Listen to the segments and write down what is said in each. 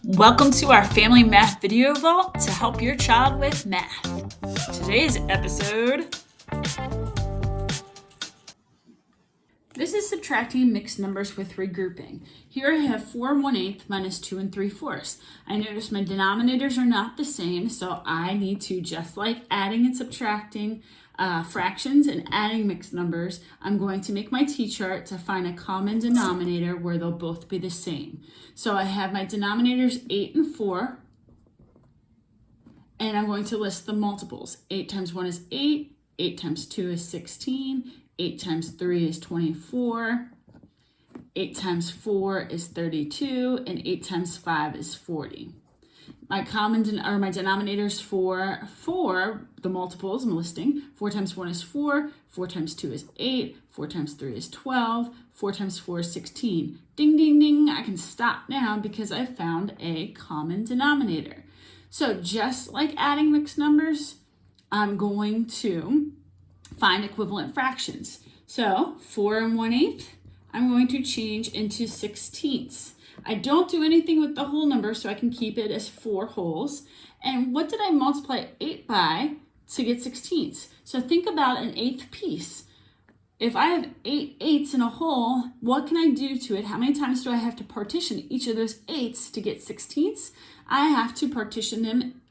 Welcome to our Family Math Video Vault to help your child with math. Today's episode, this is subtracting mixed numbers with regrouping. Here I have 4 1/8 minus 2 3/4. I notice my denominators are not the same, so I need to, just like adding and subtracting fractions and adding mixed numbers, I'm going to make my t-chart to find a common denominator where they'll both be the same. So I have my denominators 8 and 4, and I'm going to list the multiples. 8 times 1 is 8, 8 times 2 is 16, 8 times 3 is 24, 8 times 4 is 32, and 8 times 5 is 40. My denominators for 4, the multiples I'm listing, 4 times 1 is 4, 4 times 2 is 8, 4 times 3 is 12, 4 times 4 is 16. Ding, ding, ding, I can stop now because I found a common denominator. So just like adding mixed numbers, I'm going to find equivalent fractions. So 4 1/8, I'm going to change into 16ths. I don't do anything with the whole number, so I can keep it as 4 wholes. And what did I multiply 8 by to get 16ths? So think about an eighth piece. If I have 8 eighths in a whole, what can I do to it? How many times do I have to partition each of those eighths to get 16ths? I have to partition them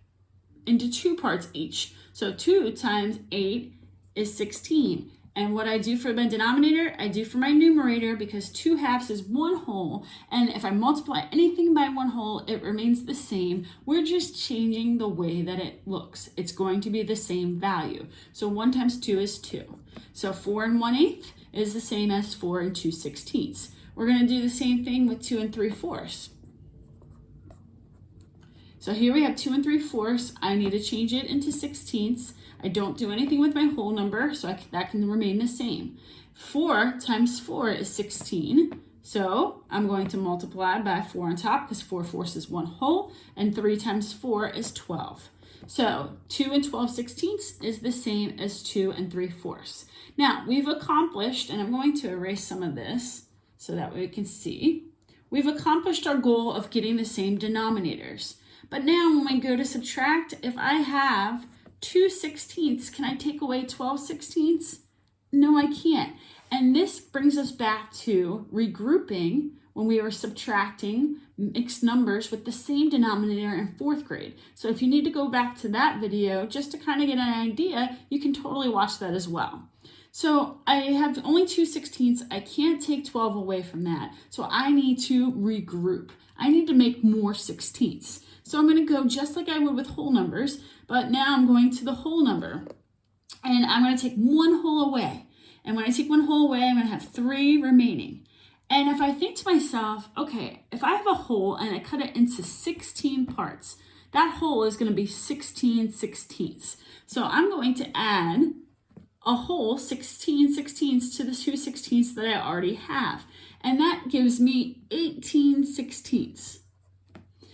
into 2 parts each. So 2 times 8 is 16. And what I do for my denominator, I do for my numerator, because 2 halves is 1 whole. And if I multiply anything by 1 whole, it remains the same. We're just changing the way that it looks. It's going to be the same value. So 1 times 2 is 2. So 4 1/8 is the same as 4 2/16. We're going to do the same thing with 2 3/4. So here we have 2 3/4. I need to change it into 16ths. I don't do anything with my whole number, so that can remain the same. 4 times 4 is 16. So I'm going to multiply by 4 on top because 4 fourths is 1 whole, and 3 times 4 is 12. So 2 12/16 is the same as 2 3/4. Now we've accomplished, and I'm going to erase some of this so that way we can see. We've accomplished our goal of getting the same denominators. But now when we go to subtract, if I have 2/16, can I take away 12/16? No, I can't. And this brings us back to regrouping when we were subtracting mixed numbers with the same denominator in 4th grade. So if you need to go back to that video just to kind of get an idea, you can totally watch that as well. So I have only 2/16. I can't take 12 away from that. So I need to regroup. I need to make more 16ths. So I'm going to go just like I would with whole numbers, but now I'm going to the whole number. And I'm going to take 1 whole away. And when I take 1 whole away, I'm going to have 3 remaining. And if I think to myself, okay, if I have a whole and I cut it into 16 parts, that whole is going to be 16/16. So I'm going to add a whole 16/16 to the 2/16 that I already have. And that gives me 18/16.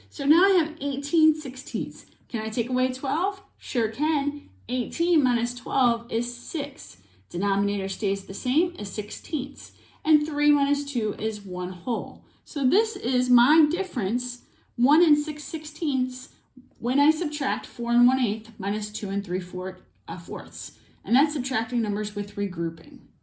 So now I have 18/16. Can I take away 12? Sure can. 18 minus 12 is 6. Denominator stays the same as 16ths. And 3 minus 2 is 1 whole. So this is my difference, 1 6/16, when I subtract 4 1/8 minus 2 3/4. And that's subtracting numbers with regrouping.